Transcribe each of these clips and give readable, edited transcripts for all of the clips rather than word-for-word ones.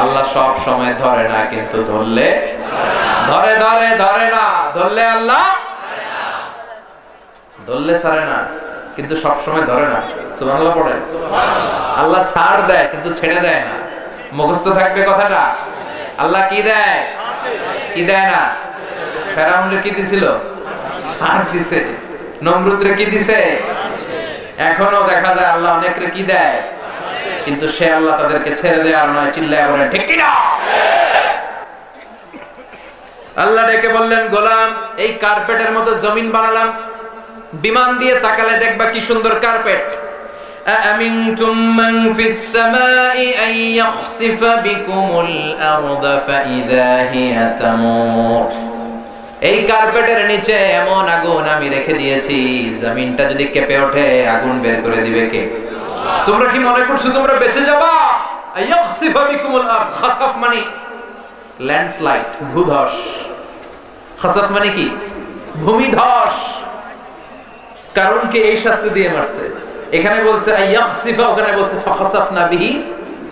আল্লাহ সব সময় ধরে না, কিন্তু ধরলে ধরে ধরে ধরে না, ধরলে আল্লাহ ধরলে ছাড়ে না, কিন্তু সব সময় ধরে না। সুবহানাল্লাহ পড়েন। আল্লাহ ছাড় দেয় কিন্তু ছেড়ে দেয় না। মুখস্থ থাকবে কথাটা। আল্লাহ কি দেয়? কি দেয় না? ফেরাউনকে কি দিছিল? ছাড় দিছে। নমরুদরে কি দিছে? এখনো দেখা যায় আল্লাহ অনেকরে কি দেয়, কিন্তু সে আল্লাহ তাদেরকে ছেড়ে দেয় আর নয়। চিল্লায় বলেন ঠিক কি না? আল্লাহ ডেকে বললেন, গোলাম এই কার্পেটের মতো জমিন বানালাম, বিমান দিয়ে তাকালে দেখবা কি সুন্দর কার্পেট। আমিনতুম মান ফিস সামাই আন ইয়াখসিফা বিকুমুল আরদা ফাইযা হিয়া তামুর। এই কার্পেটের নিচে এমন আগুন আমি রেখে দিয়েছি, জমিনটা যদি কেঁপে ওঠে আগুন বের করে দিবে কে? তোমরা কি মনে করছো তোমরা বেঁচে যাবা? ইয়াখসিফা বিকুমুল আরদ, খাসাফ মানে ল্যান্ডস্লাইড, ভূধস। খাসাফ মানে কি? ভূমিধস। কারণ কি এই শাস্তি দিয়ে মারছে। এখানে বলছে ইয়াখসিফা, ওখানে বলছে ফাখাসাফনা বিহি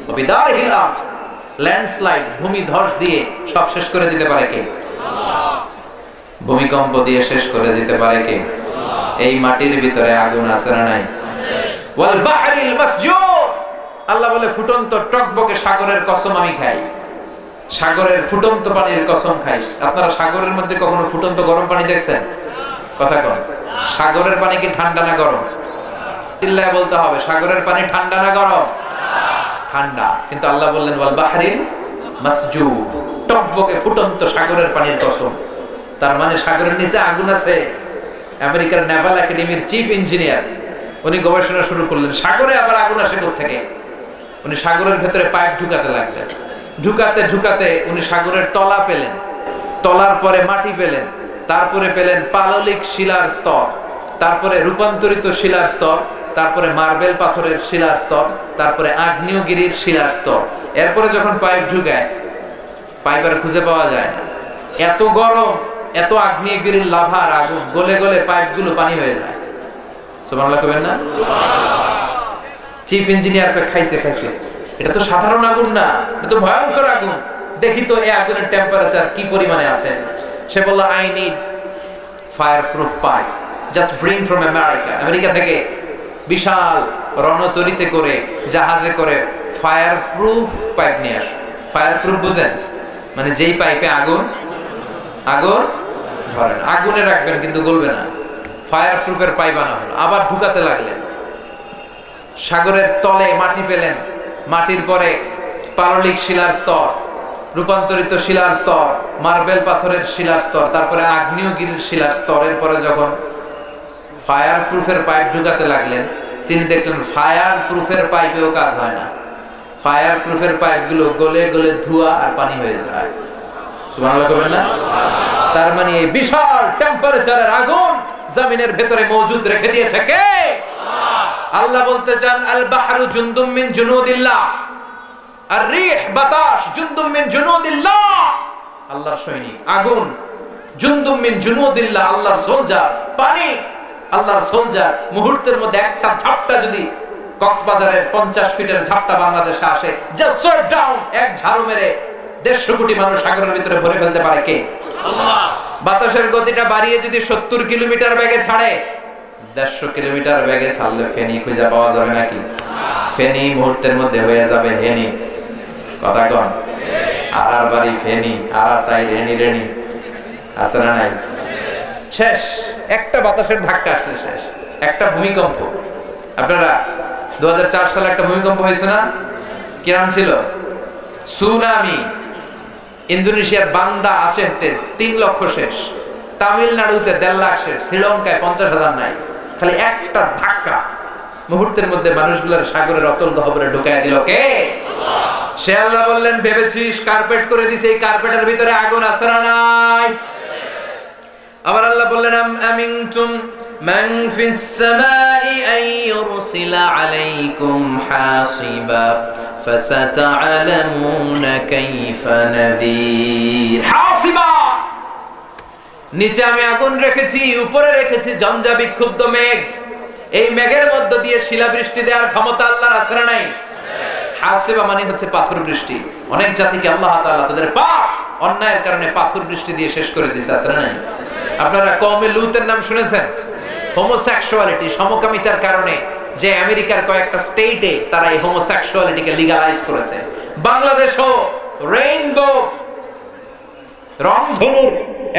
ওয়া বিদারিহিল আরদ। ল্যান্ডস্লাইড, ভূমিধস দিয়ে সব শেষ করে দিতে পারে কে? ভূমিকম্প দিয়ে শেষ করে দিতে পারে কে? এই মাটির ভিতরে আগুন আছে না নাই? ওয়াল বাহরিল মাসজুর, আল্লাহ বলে ফুটন্ত টকবকে সাগরের কসম আমি খাই। সাগরের ফুটন্ত পানির কসম খাই। আপনারা সাগরের মধ্যে কখনো ফুটন্ত গরম পানি দেখছেন? কথা কন। সাগরের পানি কি ঠান্ডা না গরম? চিল্লায় বলতে হবে, সাগরের পানি ঠান্ডা না গরম? ঠান্ডা। কিন্তু আল্লাহ বললেন ওয়াল বাহরিল মাসজুর, টকবকে ফুটন্ত সাগরের পানির কসম। তার মানে সাগরের নিচে আগুন আছে। আমেরিকার নেভাল একাডেমির চিফ ইঞ্জিনিয়ার উনি গবেষণা শুরু করলেন, সাগরে আবার আগুন আসে কোথা থেকে। উনি সাগরের ভেতরে পাইপ ঢুকাতে লাগলেন। ঢুকাতে ঢুকাতে উনি সাগরের তলা পেলেন, তলার পরে মাটি পেলেন, তারপরে পেলেন পাললিক শিলার স্তর, তারপরে রূপান্তরিত শিলার স্তর, তারপরে মার্বেল পাথরের শিলার স্তর, তারপরে আগ্নেয়গিরির শিলার স্তর। এরপরে যখন পাইপ ঢুকায়, পাইপ আর খুঁজে পাওয়া যায় না। এত গরম, এত আগ্নেয়গিরির লাভার আগুন, গলে গলে পাইপগুলো পানি হয়ে যায়। সুবহানাল্লাহ কইবেন না? চিফ ইঞ্জিনিয়ার খাইছে খাইছে, এটা তো সাধারণ আগুন না, এটা তো ভয়ঙ্কর আগুন। দেখি তো এই আগুনের টেম্পারেচার কি পরিমাণে আছে। সে বলল I need fire proof pipe, just bring from America. America থেকে বিশাল রণতরীতে করে, জাহাজে করে ফায়ার প্রুফ পাইপ নিয়ে আস। ফায়ার প্রুফ বুঝেন? মানে যেই পাইপে আগুন আগুন ধরে না, আগুনে রাখবেন কিন্তু গলবে না। ফায়ার প্রুফের পাইপ আনা হলো। আবার ঢুকাতে লাগলেন। সাগরের তলে মাটি পেলেন, মাটির পরে পাললিক শিলার স্তর, রূপান্তরিত শিলার স্তর, মার্বেল পাথরের শিলার স্তর, তারপরে আগ্নেয়গিরির শিলার স্তরের পরে যখন ফায়ার প্রুফের পাইপ ঢুকাতে লাগলেন, তিনি দেখলেন ফায়ার প্রুফের পাইপেও কাজ হয় না। ফায়ার প্রুফের পাইপগুলো গলে গলে ধোঁয়া আর পানি হয়ে যায়। সুবহানাল্লাহ কইবেন না? তার মানে এই বিশাল টেম্পারেচারের আগুন জমিনের ভেতরে মজুদ রেখে দিয়েছে কে? আল্লাহ বলতে চান আল বাহরু জুনদুম মিন জুনুদিল্লাহ, আর রিহ বাতাস জুনদুম মিন জুনুদিল্লাহ, আল্লাহর সৈনিক। আগুন জুনদুম মিন জুনুদিল্লাহ, আল্লাহর সোলজার। পানি আল্লাহর সোলজার। মুহূর্তের মধ্যে একটা ঝাপটা যদি কক্সবাজারের 50 ফিটের ঝাপটা বাংলাদেশে আসে, জাস্ট শট ডাউন, এক ঝাড়ু মেরে 150 কোটি মানুষ সাগরের ভিতরে ভরে ফেলতে পারে কে? আল্লাহ। বাতাসের গতিটা বাড়িয়ে যদি 70 কিলোমিটার বেগে ছাড়ে, 150 কিলোমিটার বেগে ছাড়লে ফেনী খুঁজে পাওয়া যাবে নাকি? ফেনী মুহূর্তের মধ্যে হয়ে যাবে হেনি। কথা কন। আর বাড়ি ফেনী, আর সাই রেনি রেনি, আছে না নাই? শেষ। একটা বাতাসের ধাক্কা আসলে শেষ। একটা ভূমিকম্প, আপনারা 2004 সালে একটা ভূমিকম্প হয়েছে না? কি নাম ছিল? সুনামি। ইন্দোনেশিয়ার বান্দা আচেহতে 3 লক্ষ শেষ, তামিলনাড়ুতে 1.5 লাখ শেষ, শ্রীলঙ্কায় 50,000 নাই। খালি একটা ধাক্কা মুহূর্তের মধ্যে মানুষগুলোর সাগরের অতল গহ্বরে ঢুকায় দিল কে? আল্লাহ। সে আল্লাহ বললেন ভেবেছিস কার্পেট করে দিছে, এই কার্পেটের ভিতরে আগুন আছে না নাই? আবার আল্লাহ বললেন আমিনতুম মান ফিস সামাই আন ইউরসিলা আলাইকুম হাসিবা ফাসাতা'লামুনা কাইফা নাযীর। হাসিবা, নিচে আমি আগুন রেখেছি, উপরে রেখেছি ঝঞ্ঝা বিক্ষুব্ধ মেঘ। এই মেঘের মধ্য দিয়ে শিলাবৃষ্টি দেওয়ার ক্ষমতা আল্লাহর আছে না নাই? হাসিবা মানে হচ্ছে পাথর বৃষ্টি। অনেক জাতিকে আল্লাহ তাআলা তাদের পাপ অন্যায়ের কারণে পাথর বৃষ্টি দিয়ে শেষ করে দিয়েছে, আছে না? আপনারা কওমে লুতের নাম শুনেছেন? হোমোসেক্সুয়ালিটি, সমকামিতার কারণে যে আমেরিকার কয়েকটা স্টেটে তারা এই হোমোসেক্সুয়ালিটিকে লিগ্যালাইজ করেছে। বাংলাদেশও রেইনবো রংধনুর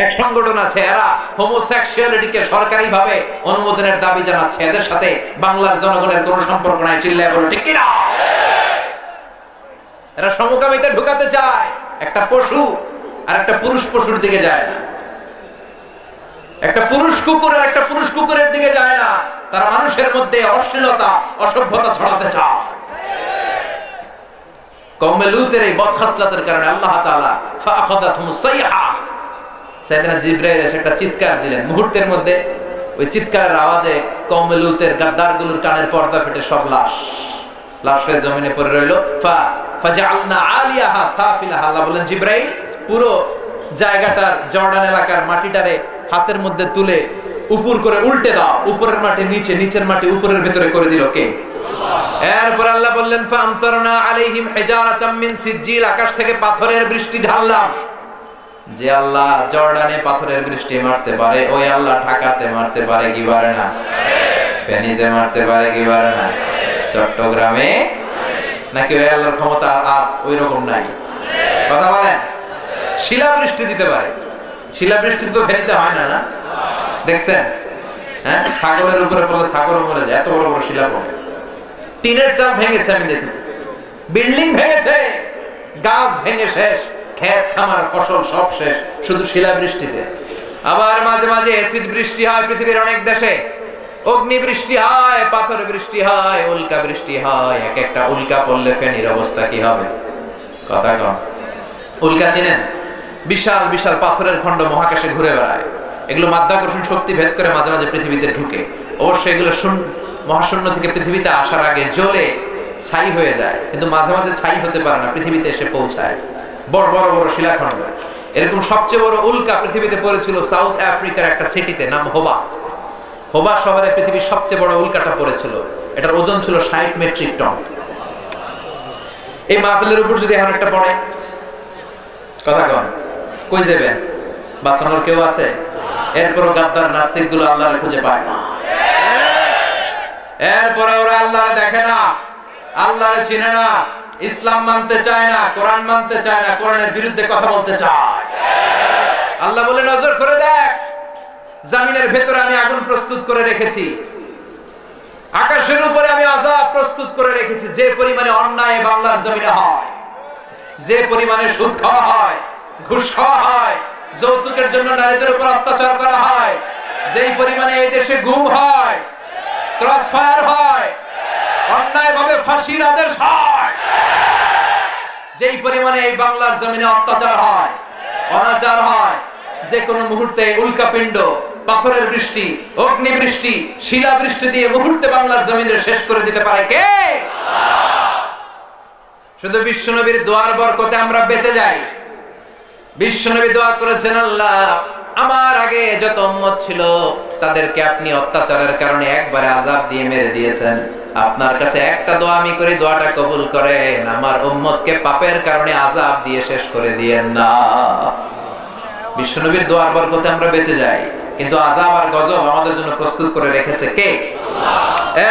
এক সংগঠন আছে, এরা হোমোসেক্সুয়ালিটিকে সরকারিভাবে অনুমোদনের দাবি জানাচ্ছে। এদের সাথে বাংলার জনগণের কোনো সম্পর্ক নাই, চিল্লায় বলো ঠিক কিনা? এরা সমকামিতা ঢুকাতে চায়। একটা পশু আর একটা পুরুষ পশুর দিকে যায় না, একটা পুরুষ কুকুর আর একটা পুরুষ কুকুরের দিকে যায় না। তারা মানুষের মধ্যে অশ্লীলতা, অসভ্যতা ছড়াতে চায়। কওমে লূতের এই বদখাসলতের কারণে আল্লাহ তাআলা ফাআখাযাতহুমুস সাইহা, সাইয়েদনা জিবরাইল এসে একটা চিৎকার দিলেন। মুহূর্তের মধ্যে ওই চিৎকারের আওয়াজে কওমে লূতের গাদ্দারগুলোর কানের পর্দা ফেটে সব লাশ হয়ে জমিনে পড়ে রইল। ফাজাআলনা আলিয়াহা সাফিলাহা, আল্লাহ বলেন জিবরাইল পুরো জায়গাটার জর্ডান এলাকার মাটিটারে হাতের মধ্যে তুলে উপর করে উল্টে দাও, উপরের মাটি নিচে, নিচের মাটি উপরের ভিতরে করে দিল কে? এরপর আল্লাহ বললেন ফামতারনা আলাইহিম হিজারাতাম মিন সিজ্জিল, আকাশ থেকে পাথরের বৃষ্টি ঢাললাম। যে আল্লাহ জর্ডানে পাথরের বৃষ্টি মারতে পারে, ওই আল্লাহ ঢাকাতে মারতে পারে কি পারে না? ফেনীতে মারতে পারে কি পারে না? চট্টগ্রামে নাকি ওই আল্লাহর ক্ষমতা আজ ওই রকম নাই? কথা বলেন। শিলা বৃষ্টি দিতে পারে, শিলা বৃষ্টি তো ফেনীতে হয় না, না দেখছেন? হ্যাঁ, ছাগলের উপরে পড়লে ছাগলও মরে যায়, এত বড় বড় শিলা পড়ে। টিনের চাল ভেঙেছে, আমি দেখেছি। বিল্ডিং ভেঙেছে, গাছ ভেঙে শেষ, ক্ষেত খামার ফসল সব শেষ শুধু শিলা বৃষ্টিতে। আবার মাঝে মাঝে অ্যাসিড বৃষ্টি হয় পৃথিবীর অনেক দেশে, অগ্নি বৃষ্টি হয়, পাথর বৃষ্টি হয়, উল্কা বৃষ্টি হয়। এক একটা উল্কা পড়লে ফেনীর অবস্থা কি হবে? কথা কম। উল্কা চিনেন? বিশাল বিশাল পাথরের খণ্ড মহাকাশে ঘুরে বেড়ায়। এগুলো মাধ্যাকর্ষণ শক্তি ভেদ করে মাঝে মাঝে পৃথিবীতে ঢুকে। অবশ্যই এগুলো মহাশূন্য থেকে পৃথিবীতে আসার আগে জ্বলে ছাই হয়ে যায়, কিন্তু মাঝে মাঝে ছাই হতে পারে না, পৃথিবীতে এসে পৌঁছায় বড় বড় বড় শিলাখণ্ড। এরকম সবচেয়ে বড় উল্কা পৃথিবীতে পড়েছিল সাউথ আফ্রিকার একটা সিটিতে, নাম হোবা। হোবা শহরে পৃথিবীর সবচেয়ে বড় উল্কাটা পড়েছিল। এটার ওজন ছিল 60 মেট্রিক টন। এই মাহফিলের উপর যদি এখন একটা পড়ে, কথা কন, কই যাবেন? বাঁচানোর কেউ আছে? এরপরও গাদ্দার নাস্তিক গুলো আল্লাহর খুঁজে পায় না। এরপরে ওরা আল্লাহরে দেখে না, আল্লাহরে চিনে না, ইসলাম মানতে চায় না, কোরআন মানতে চায় না, কোরআনের বিরুদ্ধে কথা বলতে চায়। আল্লাহ বলে নজর করে দেখ, জামিনের ভেতরে আমি আগুন প্রস্তুত করে রেখেছি, আকাশের উপরে আমি আযাব প্রস্তুত করে রেখেছি। যে পরিমাণে অন্যায় বাংলার জমিনে হয়, যে পরিমাণে সুদ খাওয়া হয়, ঘুষ খাওয়া হয়, যৌতুকের জন্য নারীদের উপর অত্যাচার করা হয়, যেই পরিমাণে এই দেশে গুম হয়, ক্রস ফায়ার হয়, অন্যায়ভাবে ফাঁসির আদেশ হয়, যেই পরিমাণে এই বাংলার জমিনে অত্যাচার হয়, অনাচার হয়, যে কোনো মুহূর্তে উল্কাপিণ্ড, পাথরের বৃষ্টি, অগ্নি বৃষ্টি, শিলা বৃষ্টি দিয়ে মুহূর্তে বাংলার জমিনে শেষ করে দিতে পারে কে? শুধু বিশ্বনবীর দোয়ার বরকতে আমরা বেঁচে যাই। বিশ্বনবী দোয়া করেছেন, আল্লাহ আমার আগে যত উম্মত ছিল তাদেরকে আপনি অত্যাচারের কারণে একবারে আযাব দিয়ে মেরে দিয়েছেন। আপনার কাছে একটা দোয়া আমি করি, দোয়াটা কবুল করেন, আমার উম্মতকে পাপের কারণে আযাব দিয়ে শেষ করে দিয়েন না। বিশ্বনবীর দোয়ার বরকতে আমরা বেঁচে যাই, কিন্তু আযাব আর গজব আমাদের জন্য প্রস্তুত করে রেখেছে কে?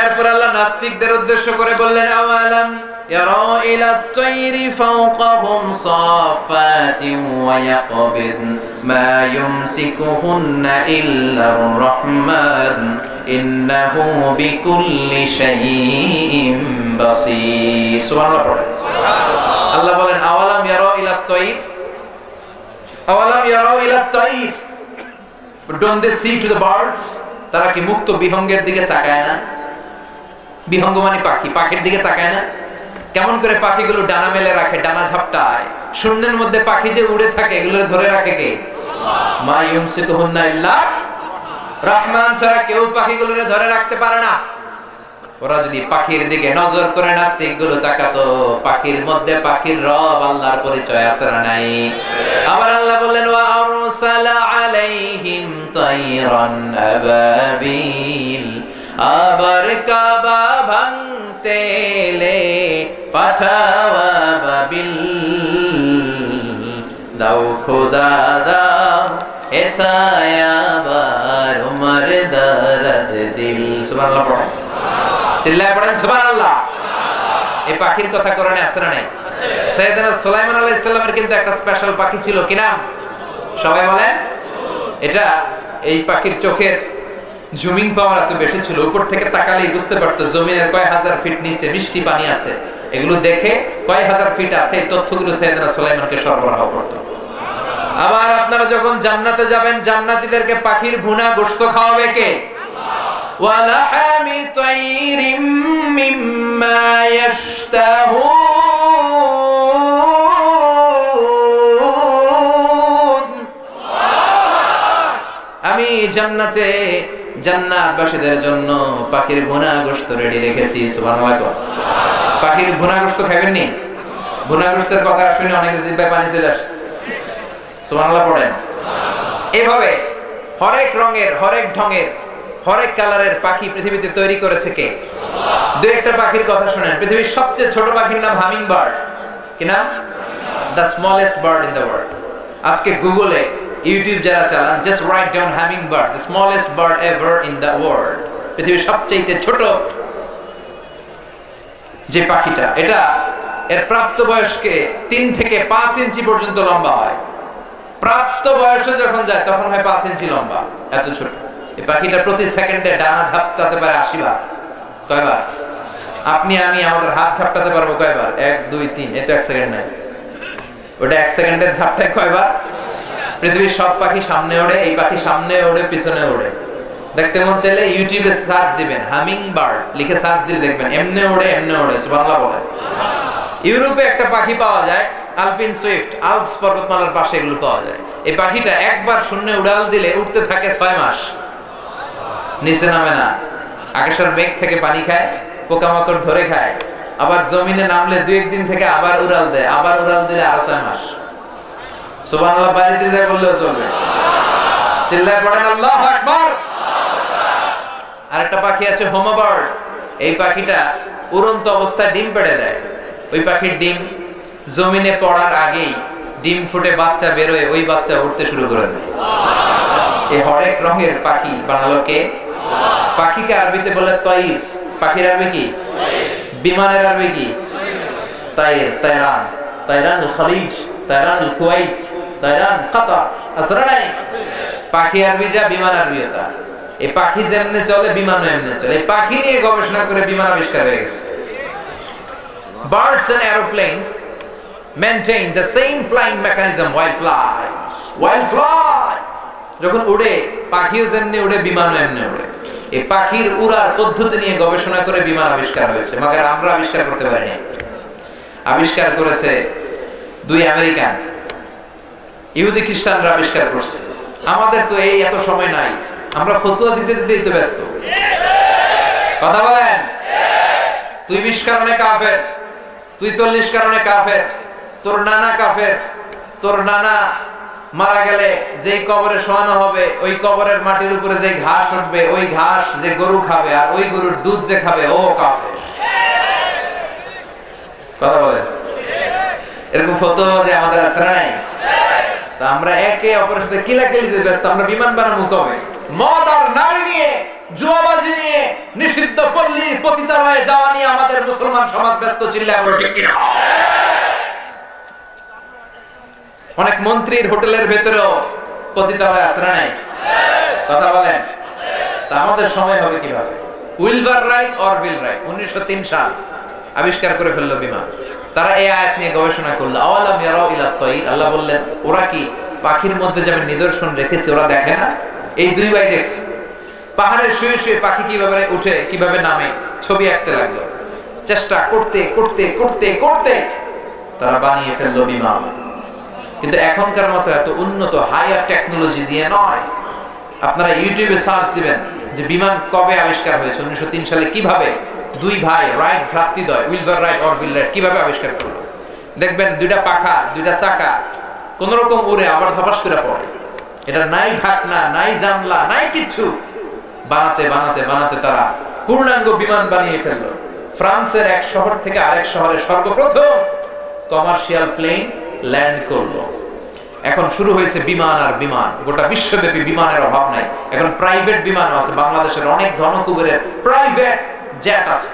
এরপর আল্লাহ নাস্তিকদের উদ্দেশ্য করে বললেন, আওয়ালাম ইয়ারা ইলাত তাইরি ফাওকাহুম সাফাতিন ওয়া ইয়াকবিদ মা ইউমসিকুহুন্না ইল্লার রাহমান ইন্নাহু বিকুল্লি শাইইন বাসীর। সুবহানাল্লাহ পড়ে। আল্লাহ বলেন, আওয়ালাম ইয়ারা ইলাত তাইর, আওয়ালাম ইয়ারা ইলাত তাইর, don't they see to the birds? তারা কি মুক্ত বিহঙ্গের দিকে তাকায় না? বিহঙ্গ মানে পাখি, পাখির দিকে তাকায় না? কেমন করে পাখিগুলো ডানা মেলে রাখে, ডানা ঝাপটায়, শূন্যের মধ্যে পাখি যে উড়ে থাকে, এগুলো ধরে রাখে কে? মা ইউমসিকুহুন্না ইল্লা রহমান ছাড়া কেউ পাখিগুলোরে ধরে রাখতে পারে না। ওরা যদি পাখির দিকে নজর করে নাস্তিকগুলো তাকাতো, পাখির মধ্যে পাখির রব আল্লাহর পরিচয় আছে না নাই? আবার আল্লাহ বললেন, ওয়া আরসালা আলাইহিম তাইরান আবাবিল, আবার কাবা ভাঙতে এলে পাঠাওয়া বাবিল দাও খোদা দাও এথায় আবার উমর দারাজ দিল। সুবহানাল্লাহ পড়েন, চিল্লায় পড়েন সুবহানাল্লাহ। এই পাখির কথা কোরআনে আছে না নাই? সাইয়েদনা সুলাইমান আলাইহিস সালামের কিন্তু একটা স্পেশাল পাখি ছিল, কি নাম? সবাই বলেন। এটা এই পাখির চোখের জুমিং পাওয়ার এত বেশি ছিল, উপর থেকে তাকালেই বুঝতে পারতো জমিনের কয় হাজার ফিট নিচে মিষ্টি পানি আছে। এগুলো দেখে কয় হাজার ফিট আছে এই তথ্যগুলো সাইয়েদনা সুলাইমানকে সরবরাহ করত। আবার আপনারা যখন জান্নাতে যাবেন, জান্নাতীদেরকে পাখির ভুনা গোশত খাওয়াবে কে? ওয়ালাহামি তাইরিম মিম্মা ইয়াশতাহুন। আমি জান্নাতে জান্নাতবাসীদের জন্য পাখির ভুনা গোশত রেডি রেখেছি। সুবহানাল্লাহ। পাখির ভুনা গোশত খাবেন নি? ভুনা গোশতের কথা শুনে অনেকের জিহ্বায় পানি চলে আসছে। সুবহানাল্লাহ পড়েন। এভাবে হরেক রঙের, হরেক ঢঙের, হরেক কালারের পাখি পৃথিবীতে তৈরি করেছে কে? দুই একটা পাখির কথা শুনেন। পৃথিবীর সবচেয়ে ছোট পাখির নাম হামিং বার্ড। কি নাম? The smallest bird in the world. আজকে গুগলে, ইউটিউব যারা চালান, just write down humming bird, the smallest bird ever in the world. পৃথিবীর সবচেয়ে ছোট যে পাখিটা, এটা এর প্রাপ্ত বয়স্কে 3 থেকে 5 ইঞ্চি পর্যন্ত লম্বা হয়। প্রাপ্ত বয়সে যখন যায় তখন হয় 5 ইঞ্চি লম্বা, এত ছোট। এই পাখিটা প্রতি সেকেন্ডে ডানা ঝাপটাতে পারে 80 বার। কয়বার? আপনি আমি আমাদের হাত ঝাপটাতে পারবো কয়বার? 1 2 3, এত 1 সেকেন্ড নাই। ওটা 1 সেকেন্ডের ঝাপটায় কয়বার? পৃথিবীর সব পাখি সামনে ওড়ে, এই পাখি সামনে ওড়ে, পিছনে ওড়ে। দেখতে মন চাইলে ইউটিউবে সার্চ দিবেন হামিং বার্ড লিখে, সার্চ দিলে দেখবেন এমনে ওড়ে, এমনে ওড়ে। সুবহানাল্লাহ বলে। ইউরোপে একটা পাখি পাওয়া যায়, আলপিন সুইফট, আল্পস পর্বতমালার পাশে এগুলো পাওয়া যায়। এই পাখিটা একবার শূন্যে উড়াল দিলে উঠতে থাকে 6 মাস, নিচে নামে না। আকাশের মেঘ থেকে পানি খায়, পোকামাকড় ধরে খায়, আবার জমিনে নামলে 2-1 দিন থেকে আবার উড়াল দেয়, আবার উড়াল দিলে আরো 6 মাস। সুবহানাল্লাহ বাড়িতে যায় বললেও চলবে। চিল্লায় পড়েন আল্লাহু আকবার। আরেকটা পাখি আছে হোমো বার্ড। এই পাখিটা উড়ন্ত অবস্থায় ডিম পেড়ে দেয়। ওই পাখির ডিম জমিনে পড়ার আগেই ডিম ফুটে বাচ্চা বেরোয়, ওই বাচ্চা উঠতে শুরু করে দেয়। এই হরেক রঙের পাখি বানালো কে? পাখিকে আরবিতে বলে তাইর। পাখির আরবি কি? বিমানের আরবি কি? তাইর, তায়রান, তায়রানুল খালিজ, তায়রানুল কুওয়াইত, তায়রান কাতার। আসরা নাই? পাখি আরবি যা, বিমান আরবি তা। এই পাখি যেমনে চলে বিমানও এমনে চলে। এই পাখি নিয়ে গবেষণা করে বিমান আবিষ্কার হয়ে গেছে। Birds and aeroplanes maintain the same flying mechanism while fly. While fly, যখন উড়ে পাখিও যেমনি উড়ে, বিমানও এমনি উড়ে। এই পাখির উড়ার পদ্ধতি নিয়ে গবেষণা করে বিমান আবিষ্কার হয়েছে, মাগার আমরা আবিষ্কার করতে পারিনি। আবিষ্কার করেছে 2 আমেরিকান, ইহুদি খ্রিস্টানরা আবিষ্কার করছে। আমাদের তো এই এত সময় নাই, আমরা ফতোয়া দিতে দিতেই তো ব্যস্ত। কথা বলেন। তুই 20 কারণে কাফের, তুই 40 কারণে কাফের, তোর নানা কাফের, তোর নানা মারা গেলে যেই কবরে শোয়ানো হবে, ওই কবরের মাটির উপরে যে ঘাস উঠবে, ওই ঘাস যে গরু খাবে, আর ওই গরুর দুধ যে খাবে, ও কাফের। কথা বলেন। এরকম ফতোয়া যে আমাদের আছে না নাই? তা আমরা একে অপরের সাথে কিলাকিলিতে ব্যস্ত। আমরা বিমান বানাবো কবে? মদ আর নারী নিয়ে, জুয়াবাজি নিয়ে, নিষিদ্ধ পল্লী পতিতালয়ে যাওয়া নিয়ে আমাদের মুসলমান সমাজ ব্যস্ত। চিল্লায় বলো ঠিক কিনা? অনেক মন্ত্রীর হোটেলের ভেতরেও পতিতালয় আছে না নাই? কথা বলেন। তা আমাদের সময় হবে কিভাবে? Wilbur Wright Orville right 1903 সাল আবিষ্কার করে ফেললো বিমান। তারা এই আয়াত নিয়ে গবেষণা করলো। আওয়ালাম ইয়ারাউ ইলা তাইর, আল্লাহ বললেন ওরা কি পাখির মধ্যে যেমন নিদর্শন রেখেছে ওরা দেখে না? এই 2 ভাই দেখছে পাহাড়ে শুয়ে শুয়ে পাখি কিভাবে উঠে, কিভাবে নামে, ছবি আঁকতে লাগলো। চেষ্টা করতে করতে করতে করতে তারা বানিয়ে ফেললো বিমান। কিন্তু এখনকার মতো এত উন্নত হায়ার টেকনোলজি দিয়ে নয়। আপনারা ইউটিউবে সার্চ দিবেন যে বিমান কবে আবিষ্কার হয়েছে, 1903 সালে কিভাবে 2 ভাই রাইট ভ্রাতৃদ্বয়, Wilbur Wright Orville Wright, কিভাবে আবিষ্কার করলো। দেখবেন 2টা পাখা, 2টা চাকা কোন রকম উড়ে আবার ধপাস করে পড়ে। এটা নাই ঢাকনা, নাই জানলা, নাই কিচ্ছু। বানাতে বানাতে বানাতে তারা পূর্ণাঙ্গ বিমান বানিয়ে ফেললো। ফ্রান্সের এক শহর থেকে আরেক শহরে সর্বপ্রথম কমার্শিয়াল প্লেন ল্যান্ড করলো। এখন শুরু হয়েছে বিমান আর বিমান, গোটা বিশ্বব্যাপী বিমানের অভাব নাই। এখন প্রাইভেট বিমানও আছে, বাংলাদেশের অনেক ধনকুবেরের প্রাইভেট জেট আছে।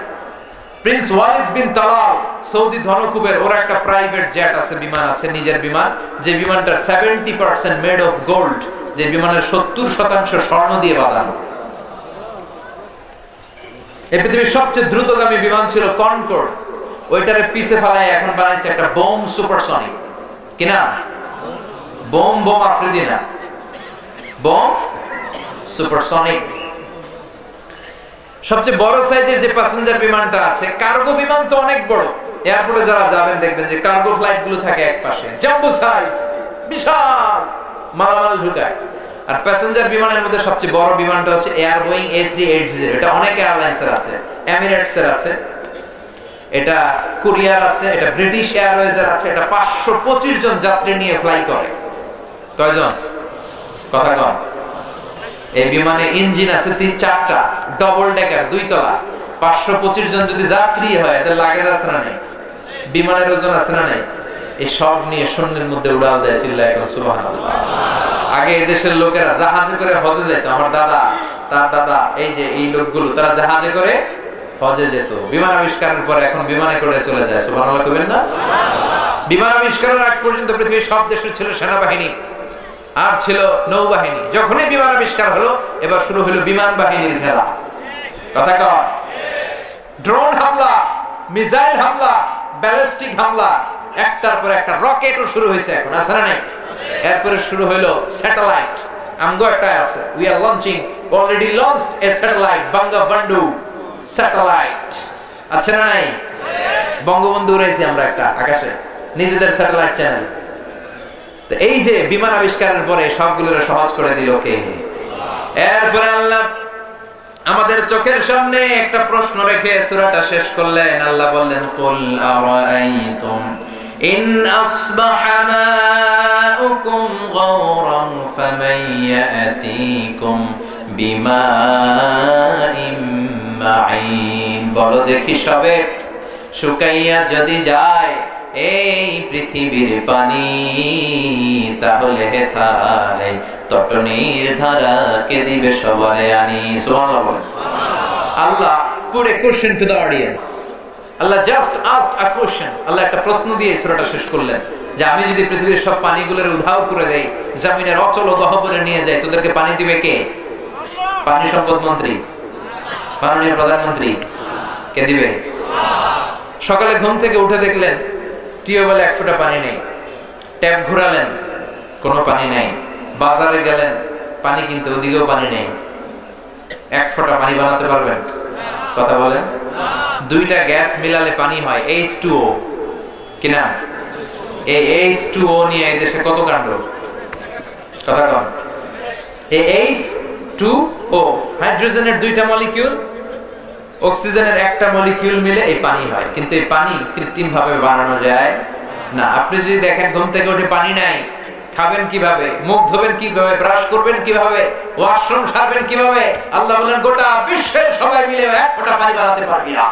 Prince Walid bin Talal Saudi ধনকুবের, ওর একটা প্রাইভেট জেট আছে, বিমান আছে, নিজের বিমান, যে বিমানটার 70% মেড অফ গোল্ড, যে বিমানের 70% স্বর্ণ দিয়ে বাঁধানো। এই পৃথিবীর সবচেয়ে দ্রুতগামী বিমান ছিল কনকর্ড, ওইটারে পিছে ফেলায় এখন বানাইছে একটা বোম সুপারসনিক, কিনা বোম আফ্রিদি না, বোম সুপারসনিক। সবচেয়ে বড় সাইজের যে প্যাসেঞ্জার বিমানটা আছে, কার্গো বিমান তো অনেক বড়, এয়ারপোর্টে যারা যাবেন দেখবেন যে কার্গো ফ্লাইট গুলো থাকে এক পাশে, জাম্বো সাইজ, বিশাল মালামাল ঢুকায়। আর প্যাসেঞ্জার বিমানের মধ্যে সবচেয়ে বড় বিমানটা হচ্ছে এয়ার বোয়িং A380, এটা অনেক এয়ারলাইন্সের আছে, এমিরেটস এর আছে, এটা কোরিয়ার আছে, এটা ব্রিটিশ এয়ারওয়েজের আছে, এটা 525 জন যাত্রী নিয়ে ফ্লাই করে। কয়জন? কথা কম। এই বিমানে ইঞ্জিন আছে 3-4টা, ডবল ডেকার, 2 তলা। 525 জন যদি যাত্রী হয়, এদের লাগেজ আছে না নেই? বিমানের ওজন আছে না নেই? এই সব নিয়ে শূন্যের মধ্যে উড়াল দেয়, চিল্লায় এখন সুবহানাল্লাহ। আগে এই দেশের লোকেরা জাহাজে করে হজে যেত, আমার দাদা, তার দাদা, এই যে এই লোকগুলো, তারা জাহাজে করে হজে যেত। বিমান আবিষ্কারের পরে এখন বিমানে করে চলে যায়, সুবহানাল্লাহ কইবেন না? বিমান আবিষ্কারের আগ পর্যন্ত পৃথিবীর সব দেশের ছিল সেনাবাহিনী আর ছিল নৌবাহিনী। যখনই বিমান আবিষ্কার হলো, এবার শুরু হলো বিমান বাহিনীর খেলা। কথা কয়? ড্রোন হামলা, মিসাইল হামলা, ব্যালিস্টিক হামলা, একটার পর একটা, রকেটও শুরু হয়েছে এখন, আছে না নাই? এরপরে শুরু হলো স্যাটেলাইট, আমগো একটা আছে, we are launching, already launched A satellite, Bangabandhu satellite, আছে না নাই? বঙ্গবন্ধু উড়াইছি আমরা একটা আকাশে, নিজেদের স্যাটেলাইট চ্যানেল। তো এই যে বিমান আবিষ্কারের পরে সবগুলোর সহজ করে দিল কে? এরপরে আল্লাহ আমাদের চোখের সামনে একটা প্রশ্ন রেখে সূরাটা শেষ করলেন। আল্লাহ বললেন, কুল আরাআইতুম ইন আসবাহা মাউকুম গাওরান ফামান ইয়াতিকুম বিমাইম মাঈন। বলো দেখি সবে, শুকাইয়া যদি যায় এই পৃথিবীর পানি, তাহলে হেথায় তটনির ধারা কে দিবে সবারে আনি। সুবহানাল্লাহ। আল্লাহ put a question to the audience. Allah just asked a question. আল্লাহ একটা প্রশ্ন দিয়ে সূরাটা শেষ করলেন, যে আমি যদি পৃথিবীর সব পানিগুলোর উধাও করে দেই, জমিনের অচল গহ্বরে নিয়ে যাই, তোদেরকে পানি দিবে কে? পানি সম্পদ মন্ত্রী, মাননীয় প্রধানমন্ত্রী, কে দিবে? সকালে ঘুম থেকে উঠে দেখলেন টিউবওয়েলে 1 ফোঁটা পানি নেই, ট্যাপ ঘোরালেন, কোনো পানি নেই, বাজারে গেলেন পানি কিনতে, ওদিকেও পানি নেই, 1 ফোঁটা পানি বানাতে পারবেন? কথা বলেন। 2টা গ্যাস মিলালে পানি হয় H2O, কিনা? এই H2O নিয়ে এই দেশে কত কাণ্ড, কথা কম। এই H2O, হাইড্রোজেনের 2টা মলিকিউল, অক্সিজেনের 1টা মলিকিউল মিলে এই পানি হয়। কিন্তু এই পানি কৃত্রিম ভাবে বানানো যায় না। আপনি যদি দেখেন ঘুম থেকে উঠে পানি নাই, খাবেন কিভাবে, মুখ ধোবেন কিভাবে, ব্রাশ করবেন কিভাবে, ওয়াশরুম সারবেন কিভাবে? আল্লাহ বলেন গোটা বিশ্বের সবাই মিলে 1 ফোঁটা পানি বানাতে পারবি না।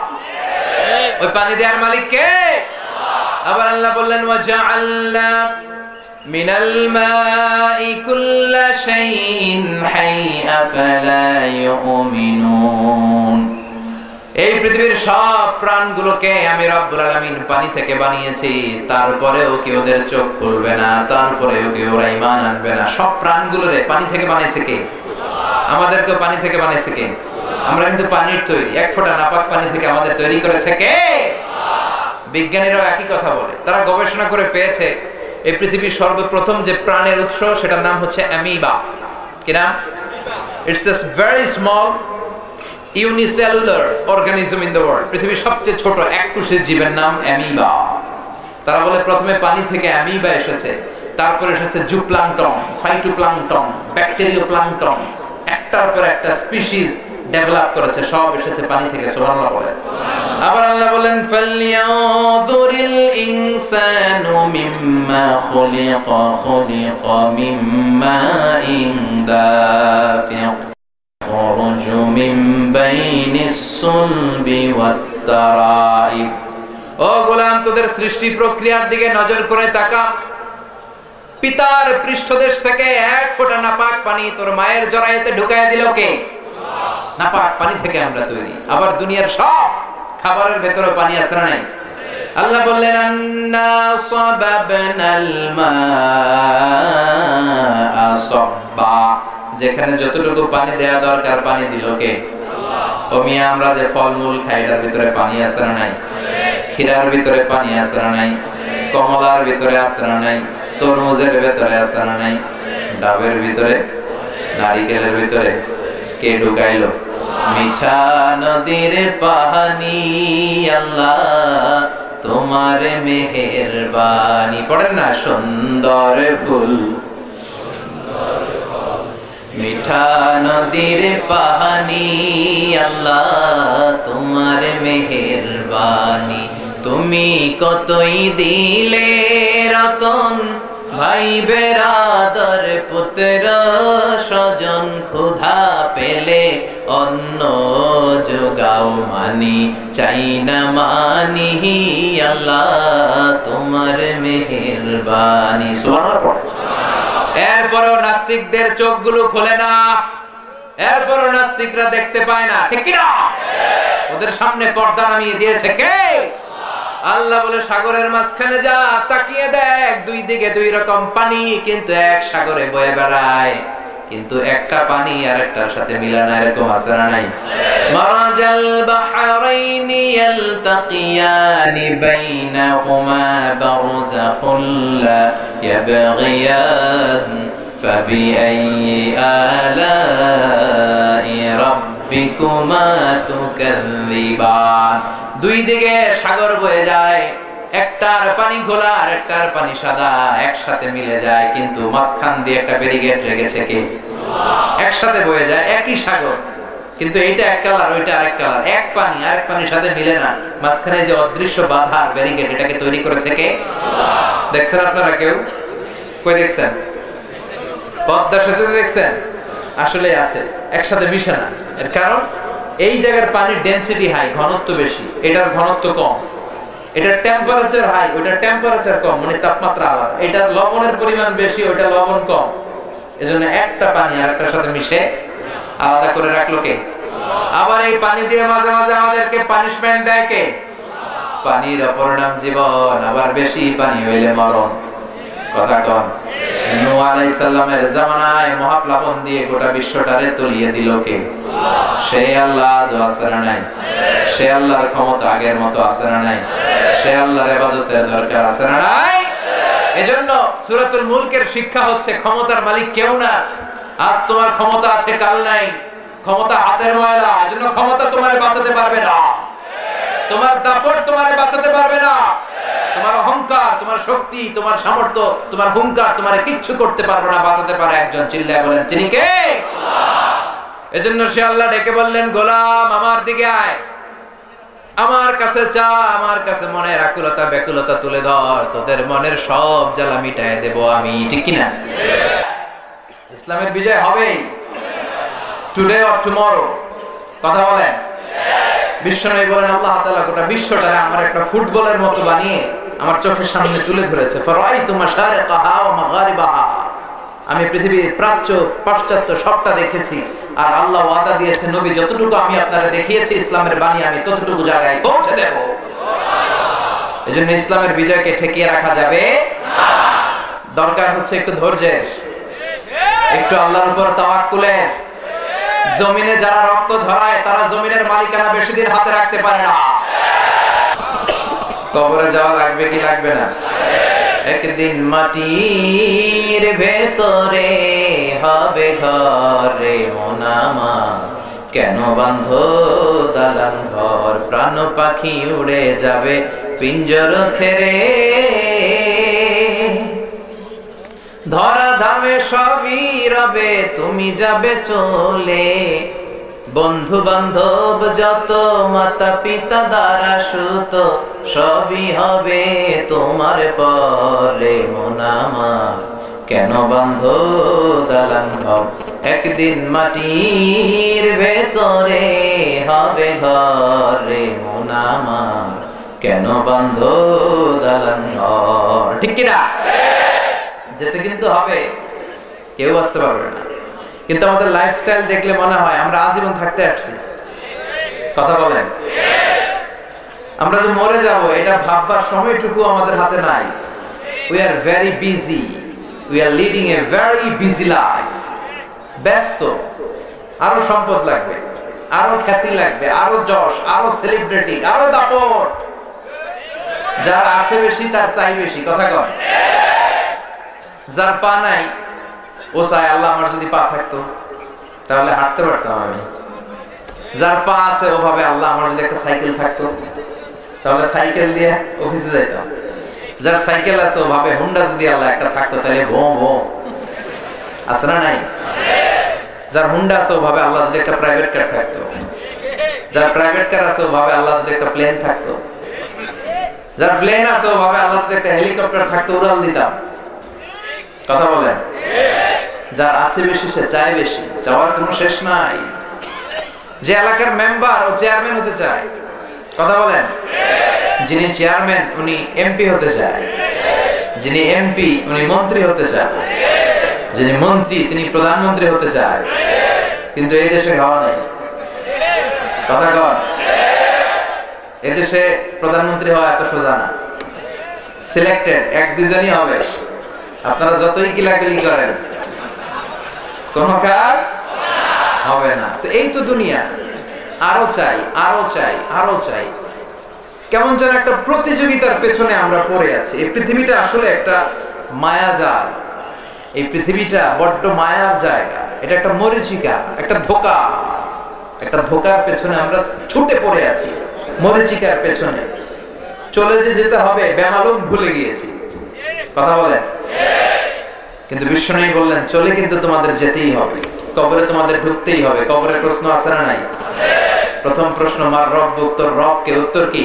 ওই পানি দেওয়ার মালিক কে? আবার আল্লাহ বললেন, ওয়াজআলনা মিনাল মাই কুল্লা শাইইন হাই আফালা ইউমিনুন। এই পৃথিবীর সব প্রাণগুলোকে আমি রব্বুল আলামিন পানি থেকে বানিয়েছি, তারপরেও কি ওদের চোখ খুলবে না, তারপরেও কি ওরা ঈমান আনবে না? সব প্রাণগুলোরে পানি থেকে বানাইছে কে? আমাদেরকে পানি থেকে বানাইছে কে? আমরা কিন্তু পানির তৈরি, 1 ফোঁটা নাপাক পানি থেকে আমাদের তৈরি করেছে কে? বিজ্ঞানীরাও একই কথা বলে। তারা গবেষণা করে পেয়েছে এই পৃথিবীর সর্বপ্রথম যে প্রাণের উৎস, সেটার নাম হচ্ছে অ্যামিবা। কি নাম? It's a very small unicellular organism in the world. পৃথিবীর সবচেয়ে ছোট এককোষী জীবের নাম অ্যামিবা। তারা বলে প্রথমে পানি থেকে অ্যামিবা এসেছে, তারপরে এসেছে জুপ্লাঙ্কটন, ফাইটোপ্লাঙ্কটন, ব্যাকটেরিওপ্লাঙ্কটন, একটার পর একটা স্পিসিস ডেভেলপ করেছে, সব এসেছে পানি থেকে। সুবহানাল্লাহ বলেন। আবার আল্লাহ বলেন, ফালইয়াযুরিল ইনসানু মিম্মা খুলিকা, খুলিকা মিম্মা দাফিক, يخرج من بين الصلب والترائب الترائب ও গোলাম তোদের সৃষ্টি প্রক্রিয়ার দিকে নজর করে তাকা পিতার পৃষ্ঠদেশ থেকে এক ফোঁটা নাপাক পানি তোর মায়ের জরায়ুতে ঢুকায় দিল কে নাপাক পানি থেকে আমরা তৈরি আবার দুনিয়ার সব খাবারের ভেতরে পানি আছে না নাই আল্লাহ বললেন আন্না সাবাবনাল মাআ সাব্বা যেখানে যতটুকু পানি দেয়া দরকার পানি দিল কে আল্লাহ ও মিয়া আমরা যে ফলমূল খাই এর ভিতরে পানি আছে না নাই ক্ষীরার ভিতরে পানি আছে না নাই কমলার ভিতরে আছে না নাই তরমুজের ভিতরে আছে না নাই ডাবের ভিতরে নারিকেলের ভিতরে কে ঢুকাইলো মিঠা নদীর পানি আল্লাহ তোমার মেহেরবানি পড়েন না সুন্দর ফুল মিঠা নদীর পানি আল্লাহ তোমার মেহেরবানি তুমি কতই দিলে রতন ভাই বেরাদর পুত্র স্বজন ক্ষুধা পেলে অন্ন যোগাও মানি চাই না মানি আল্লাহ তোমার মেহেরবানি এরপরও নাস্তিকদের চোখগুলো খোলে না এরপরও নাস্তিকরা দেখতে পায় না ঠিক কি না ওদের সামনে পর্দা নামিয়ে দিয়েছে কে আল্লাহ বলে সাগরের মাঝখানে যা তাকিয়ে দেখ দুই দিকে দুই রকম পানি কিন্তু এক সাগরে বয়ে বেড়ায় কিন্তু একটা পানি আরেকটার সাথে মিলে না এরকম আছে না নাই মারাজাল বাহরাইনি ইয়ালতাকিয়ানি বাইনাহুমা বারযাখুল লা ইয়াবগিয়ান ফাবিআইয়ি আলাই রাব্বিকুমা তুকাযযিবান দুই দিকে সাগর বয়ে যায় একটার পানি ঘোলা আর একটার পানি সাদা একসাথে মিলে যায় কিন্তু মাঝখান দিয়ে একটা ব্যারিকেড রেখেছে কে আল্লাহ একসাথে বয়ে যায় একই সাগর কিন্তু এইটা এক কালার ওইটা আরেক কালার এক পানি আরেক পানির সাথে মিলে না মাঝখানে যে অদৃশ্য বাধার ব্যারিকেড এটাকে তৈরি করেছে কে আল্লাহ দেখছেন আপনারা কেউ কই দেখছেন পদ্মা সেতু দেখছেন আসলে আছে একসাথে মিশে না এর কারণ এই জায়গার পানির ডেনসিটি হাই ঘনত্ব বেশি এটার ঘনত্ব কম এটার টেম্পারেচার হাই ওটার টেম্পারেচার কম মানে তাপমাত্রা আলাদা এটার লবণের পরিমাণ বেশি ওটা লবণ কম এজন্য একটা পানি আরেকটার সাথে মিশে আলাদা করে রাখলো কে আবার এই পানি দিয়ে মাঝে মাঝে আমাদেরকে পানিশমেন্ট দেয় কে পানির অপর নাম জীবন আবার বেশি পানি হইলে মরণ কথা কম নূহ আলাইহিস সালামের জামানায় মহাপ্লাবন দিয়ে গোটা বিশ্বটারে তলিয়ে দিল কে সেই আল্লাহ আজও আছে না নাই সেই আল্লাহর ক্ষমতা আগের মতো আছে না নাই সেই আল্লাহর ইবাদতের দরকার আছে না নাই এজন্য সূরাতুল মুলকের শিক্ষা হচ্ছে ক্ষমতার মালিক কেউ না আজ তোমার ক্ষমতা আছে কাল নাই ক্ষমতা হাতের ময়লা এজন্য ক্ষমতা তোমারে বাঁচাতে পারবে না তোমার দাপট তোমারে বাঁচাতে পারবে না তোমার অহংকার তোমার শক্তি তোমার সামর্থ্য তোমার হুঙ্কার তোমারে কিচ্ছু করতে পারবে না বাঁচাতে পারে একজন চিল্লায় বলেন তিনি কে আল্লাহ এজন্য সে আল্লাহ ডেকে বললেন গোলাম আমার দিকে আয় আমার কাছে চা আমার কাছে মনের আকুলতা ব্যাকুলতা তুলে ধর তোদের মনের সব জ্বালা মিটায় দেব আমি ঠিক কি না ইসলামের বিজয় হবে টুডে অর টুমরো কথা বলেন বিশ্বনবী বলেন আল্লাহ তাআলা গোটা বিশ্বটারে আমার একটা ফুটবলের মতো বানিয়ে আমার চোখের সামনে তুলে ধরেছে ফারাইতু মাশারিকাহা ওয়া মাগারিবাহা আমি পৃথিবীর প্রাচ্য পাশ্চাত্য সবটা দেখেছি আর আল্লাহ ওয়াদা দিয়েছে নবী যতটুকু আমি আপনারা দেখিয়েছি ইসলামের বাণী আমি ততটুকু জায়গায় পৌঁছে দেব সুবহানাল্লাহ এজন্য ইসলামের বিজয়কে ঠেকিয়ে রাখা যাবে না দরকার হচ্ছে একটু ধৈর্যের একটু আল্লাহর উপর তাওয়াক্কুলের জমিনে যারা রক্ত ঝরায় তারা জমিনের মালিকানা বেশি দিন হাতে রাখতে পারে না কবরে যাওয়া লাগবে কি লাগবে না একদিন মাটির ভেতরে হবে ঘরে মোনামা কেন বাঁধো দালান ঘর প্রাণ পাখি উড়ে যাবে পিঞ্জর ছেড়ে ধরা ধামে সবই রবে তুমি যাবে চলে বন্ধু বান্ধব যত মাতা পিতা দ্বারা সুত সবই হবে তোমার পরে মন আমার কেন বাঁধো দালান ঘর একদিন মাটির ভেতরে হবে ঘরে মন না আমার, কেন বাঁধো দালান ঘর? ঠিক কিনা? যেতে কিন্তু হবে, কেউ আসতে পারবে না। কিন্তু আমাদের লাইফস্টাইল দেখলে মনে হয় আমরা আজীবন থাকতে আসছি। কথা বলেন? আমরা যে মরে যাব এটা ভাববার সময়টুকু আমাদের হাতে নাই। We are very busy. We are leading a very busy life. ব্যস্ত, আরো সম্পদ লাগবে, আরো খ্যাতি লাগবে, আরো যশ, আরো সেলিব্রিটি, আরো দাপট। যার আছে বেশি তার চাই বেশি। কথা কর। যার পা নাই ও চাই আল্লাহ আমার যদি পা থাকতো তাহলে হাঁটতে পারতাম আমি। যার পা আছে ও ভাবে আল্লাহ আমার যদি একটা সাইকেল থাকতো তাহলে সাইকেল দিয়ে অফিসে যাইতাম। যার সাইকেল আছে ও ভাবে হুন্ডা যদি আল্লাহ একটা থাকতো তাহলে ভো ভো। আছে না নাই? যার হুন্ডা আছে ও ভাবে আল্লাহ যদি একটা প্রাইভেট কার থাকতো। যার প্রাইভেট কার আছে ও ভাবে আল্লাহ যদি একটা প্লেন থাকতো। যার প্লেন আছে ও ভাবে আল্লাহ যদি একটা হেলিকপ্টার থাকতো উড়াল দিতাম। কথা বলেন? যার আছে বেশি সে চায় বেশি, চাওয়ার কোনো শেষ নাই। যে এলাকার মেম্বার ও চেয়ারম্যান হতে চায়। কথা বলেন? যিনি চেয়ারম্যান উনি এমপি হতে চায়, যিনি এমপি উনি মন্ত্রী হতে চায়, যিনি মন্ত্রী তিনি প্রধানমন্ত্রী হতে চায়। কিন্তু এই দেশে খাওয়া নাই। কথা কর। এদেশে প্রধানমন্ত্রী হওয়া এত সোজা না। সিলেক্টেড এক দুজনই হবে। আপনারা যতই কিলাকিলি করেন কোনো কাজ হবে না। তো এই তো দুনিয়া। আরো চাই, আরো চাই, আরো চাই। কেমন যেন একটা প্রতিযোগিতার পেছনে আমরা পড়ে আছি। এই পৃথিবীটা আসলে একটা মায়াজাল। এই পৃথিবীটা বড্ড মায়ার জায়গা। এটা একটা মরীচিকা, একটা ধোঁকা। একটা ধোঁকার পেছনে আমরা ছুটে পড়ে আছি, মরীচিকার পেছনে। চলে যে যেতে হবে বেমালুম ভুলে গিয়েছি। কথা বলেন? কিন্তু বিশ্বনবী বললেন চলে কিন্তু তোমাদের যেতেই হবে, কবরে তোমাদের ঢুকতেই হবে। কবরের প্রশ্ন আছে না নাই? প্রথম প্রশ্ন মার রব, উত্তর রব কে? উত্তর কি?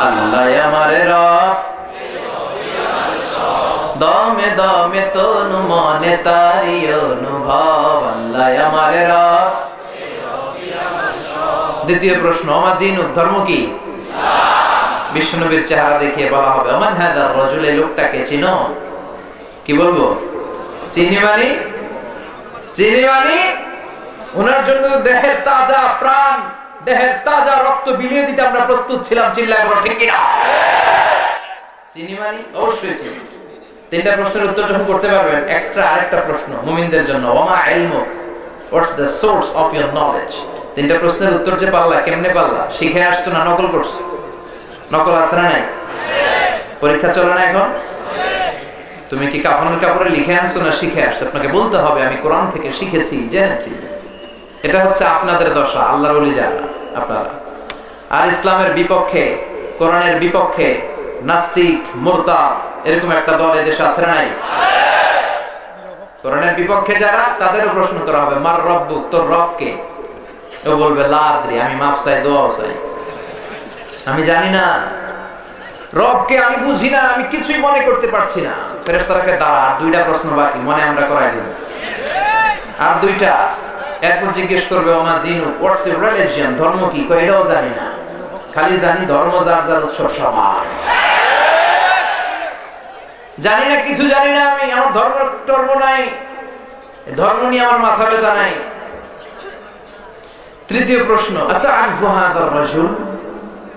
আল্লাহ আমারে রব, দমে দমে তনু মনে তারি অনুভব। আল্লাহ আমারে রব। দ্বিতীয় প্রশ্ন আমার দিন ধর্ম কি? বিশ্বনবীর চেহারা দেখিয়ে বলা হবে আমান হাদার রাজুল, এই লোকটাকে চিনো? কি বলবো? চিনি মানে? চিনি মানে ওনার জন্য দেহের তাজা প্রাণ, দেহের তাজা রক্ত বিলিয়ে দিতে আমরা প্রস্তুত ছিলাম। চিল্লায় বলো ঠিক কিনা? চিনি মানে? অবশ্যই চিনি। তিনটা প্রশ্নের উত্তর যখন করতে পারবেন, এক্সট্রা আরেকটা প্রশ্ন মুমিনদের জন্য, ওমা ইলমু, what's the source of your knowledge. তিনটা প্রশ্নের উত্তর যে পারলা, কেমনে পারলা? শিখে আসছো না নকল করছো? নকল আছে না নাই? পরীক্ষা চলে না এখন? তুমি কি কাফনের কাপড়ে লিখে আনছো না শিখে আসছো? আপনাকে বলতে হবে আমি কোরআন থেকে শিখেছি, জেনেছি। এটা হচ্ছে আপনাদের দশা, আল্লাহর ওলি যারা আপনারা। আর ইসলামের বিপক্ষে, কোরআনের বিপক্ষে নাস্তিক, মুরতাদ এরকম একটা দল এদেশে আছে না নাই? কোরআনের বিপক্ষে যারা, তাদেরও প্রশ্ন করা হবে মার রব্বুক, তোর রব কে? ও বলবে লা আদরি, আমি মাফ চাই, দোয়া চাই, আমি জানি না রবকে, আমি বুঝি না, আমি কিছুই মনে করতে পারছি না। ফেরেশতারাকে দাঁড়া, আর দুইটা প্রশ্ন বাকি, মনে আমরা করাই দিব। আর দুইটা, এরপর জিজ্ঞেস করবে ওমা দিনু, হোয়াটস ইউর রিলিজিয়ন, ধর্ম কি? কই এটাও জানি না, খালি জানি ধর্ম যার যার উৎসব সমান। জানি না, কিছু জানি না আমি, আমার ধর্ম নাই, ধর্ম নিয়ে আমার মাথা ব্যথা নাই। তৃতীয় প্রশ্ন, আচ্ছা আরিফু হাদার রাজুল,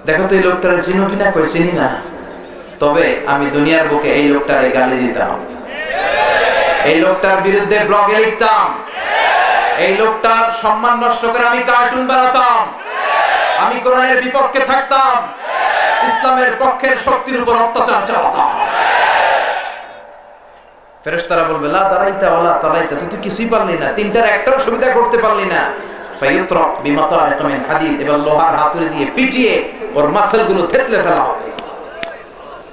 দেখো তো এই লোকটারে চিনো কিনা? কই চিনি না, তবে আমি দুনিয়ার বুকে এই লোকটারে গালি দিতাম, এই লোকটার বিরুদ্ধে ব্লগে লিখতাম, এই লোকটার সম্মান নষ্ট করে আমি কার্টুন বানাতাম, আমি কোরআনের বিপক্ষে থাকতাম, ইসলামের পক্ষের শক্তির উপর অত্যাচার চালাতাম। ফেরেশতারা বলবে লা দারাইতা ওয়ালা তারাইতা, তুই তো কিছুই পারলি না, তিনটার একটাও সুবিধা করতে পারলি না। ফায়ুতরাক বিমাতারিক মিন হাদিদ, এবং লোহার হাতুড়ি দিয়ে পিটিয়ে ওর মাসলগুলো থেতলে ফেলা হবে।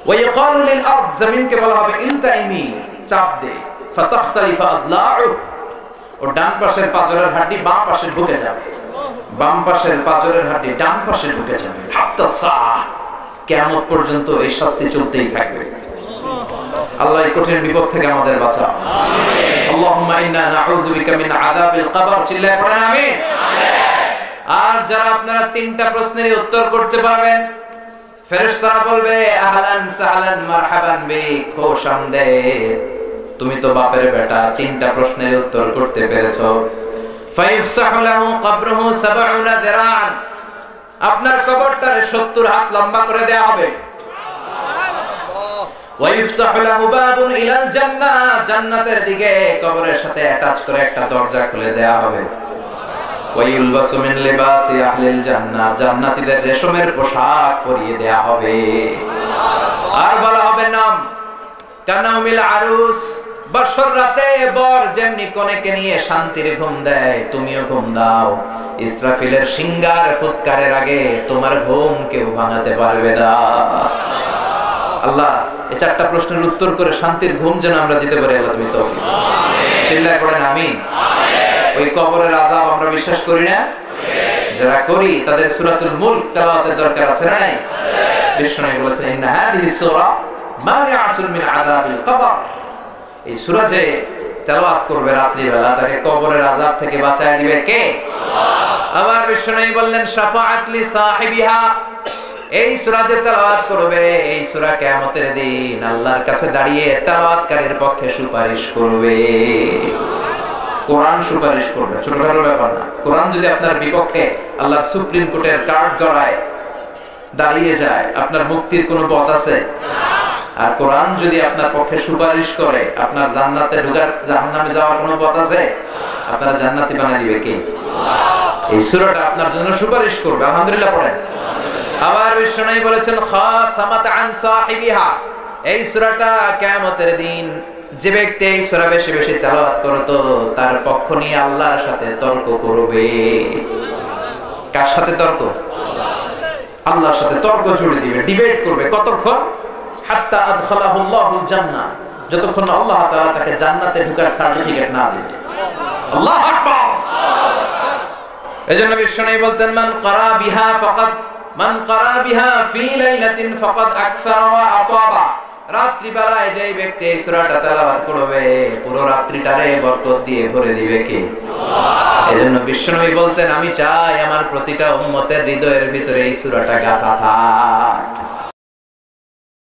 ওয়া ইয়াকালু লিল আরদ, জমিনকে বলা হবে ইলতাইমি, চাপ দে, ফাতাখতালিফা আদলাউ, ওর ডান পাশের পাঁজরের হাড়ি বাম পাশে ঢুকে যাবে, বাম পাশের পাঁজরের হাড়ি ডান পাশে ঢুকে যাবে। হাত্তা সা, কিয়ামত পর্যন্ত এই শাস্তি চলতেই থাকবে। আল্লাহ এই কঠিন বিপদ থেকে আমাদের বাঁচাও। আমিন। আল্লাহুম্মা ইন্না নাউযু বিকা মিন আযাবিল কবর, চিল্লায়ে পড়েন আমিন। আর যারা আপনারা তিনটা প্রশ্নের উত্তর করতে পারবেন, ফেরেশতারা বলবে আহলান সাহলান মারহাবান বিক, খোশামদেদ, তুমি তো বাপের বেটা, তিনটা প্রশ্নের উত্তর করতে পেরেছো। ফায়ুফসাহু লাহু কবরুহু 70 দিরান, আপনার কবরটারে 70 হাত লম্বা করে দেয়া হবে। ওয়াইফতাহু লাহু বাবুন ইলাল জান্নাহ, জান্নাতের দিকে কবরের সাথে অ্যাটাচ করে একটা দরজা খুলে দেয়া হবে। ওয়াইলবাসু মিন লিবাসি আহলিল জান্নাহ, জান্নাতীদের রেশমের পোশাক পরিয়ে দেয়া হবে। আর বলা হবে নাম কানাউমিল আরুস, বছর রাতে বর যেমনি কনেকে নিয়ে শান্তির ঘুম দেয়, তুমিও ঘুম দাও। ইসরাফিলের সিঙ্গার ফুৎকারের আগে তোমার ঘুম কেউ ভাঙাতে পারবে না। আল্লাহ এই চারটা প্রশ্নের উত্তর করে শান্তির ঘুম যেন আমরা দিতে পারি, আল্লাহ তুমি তৌফিক দাও। চিল্লায় পড়েন আমিন। ওই কবরের আযাব আমরা বিশ্বাস করি না? যারা করি তাদের সূরাতুল মুলক তেলাওয়াতের দরকার আছে না? নাই? বিশ্বনবী বলেছেন ইন্না হাদিহি সূরা মানিআতুন মিন আযাবিল কবর, এই সূরা যে তেলাওয়াত করবে রাত্রি বেলা তাকে কবরের আযাব থেকে বাঁচায় দিবে কে? আল্লাহ। আবার বিশ্বনবী বললেন শাফাআত লি সাহিবিহা, এই সূরা যে তেলাওয়াত করবে এই সূরা কিয়ামতের দিন আল্লাহর কাছে দাঁড়িয়ে তেলাওয়াতকারীর পক্ষে সুপারিশ করবে। কোরআন সুপারিশ করবে, ছোটখাটো ব্যাপার না। কোরআন যদি আপনার বিপক্ষে আল্লাহর সুপ্রিম কোর্টের কাঠ গড়ায় দাঁড়িয়ে যায়, আপনার মুক্তির কোনো পথ আছে? আর কোরআন যদি আপনার পক্ষে সুপারিশ করে, আপনার জান্নাতে ঢোকার জাহান্নামে যাওয়ার কোনো পথ আছে? আপনারা জান্নাতি বানায় দিবে কে? এই সূরাটা আপনার জন্য সুপারিশ করবে। আলহামদুলিল্লাহ পড়েন। আবার বিশ্বনবী বলেছেন খাসামাত আন সাহিবিহা, এই সূরাটা কিয়ামতের দিন যে ব্যক্তি এই সূরা বেশি বেশি তেলাওয়াত করতো তার পক্ষ নিয়ে আল্লাহর সাথে তর্ক করবে। কার সাথে তর্ক? আল্লাহর সাথে তর্ক জুড়ে দিবে, ডিবেট করবে। কতক্ষণ? হাত্তা আদখালাহুল্লাহুল জান্নাহ, যতক্ষণ আল্লাহ তাআলা তাকে জান্নাতে ঢোকার সার্টিফিকেট না দিবে। আল্লাহু আকবার। এজন্য বিশ্বনবী বলতেন মান ক্বারা বিহা ফি লাইলাতিন ফাকাদ আকসারা ওয়া আতাবা, রাত্রি বেলায় যে ব্যক্তি এই সূরাটা তেলাওয়াত করবে পুরো রাত্রিটারে বরকত দিয়ে ভরে দিবে কে? আল্লাহ। এজন্য বিশ্বনবী বলতেন আমি চাই আমার প্রতিটা উম্মতের হৃদয়ের ভিতরে এই সূরাটা গাঁথা থাক।